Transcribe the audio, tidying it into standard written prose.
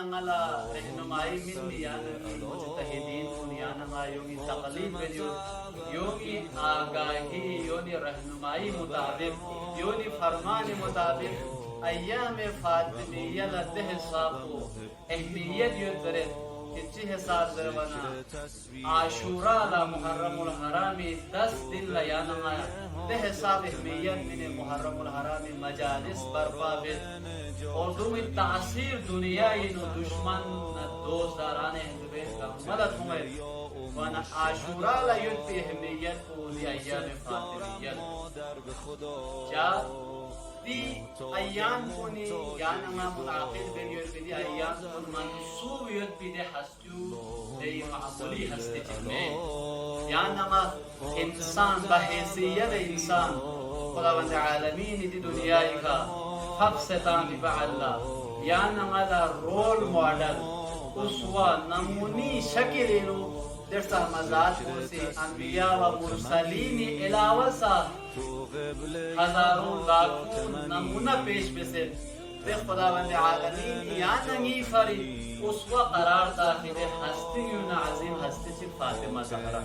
नंगला रहनुमाई मिन्नी या नबी मुजतहिदीन या नंगा योगी तकलीफ वेलियो योगी आगाही योनी रहनुमाई मुताबिक योनी फरमान मुताबिक अय्याम फातिमिया लदह साबो अहमियत यो करे किसी हिसाब दरवाना आशूरा ला मुहर्रमुल हरामी 10 दिन ला या नंगा दे हिसाब अहमियत मिने मुहर्रमुल हरामी मजालिस बर्पा बिल और दुमी तासीर दुनिया इनो दुश्मन न दोस्ताराने हिंदुबे का मदद हुए वाना आशूरा ला युद्ध अहमियत को अय्याम फातिमिया जा दी अय्याम कोनी यानमा मुनाफिल बेरियत बिदी अय्याम कोन मंसूबियत बिदे हस्तु दे मामूली हस्ते चिने यानमा इंसान बहैसियत इंसान खुदावंद आलमीन दी दुनिया का हक से तामी बअल्ला यानमा दा रोल मॉडल उसवा नमूनी शक्ल लो दरसा मजात को से अंबिया व मुरसलीन अलावा सा हजारों लाखों नमूना पेश से खुदावंद आलमीन या नंगी फरी उसवा करार दाखिल हस्ती ना अजीम हस्ती से फातिमा ज़हरा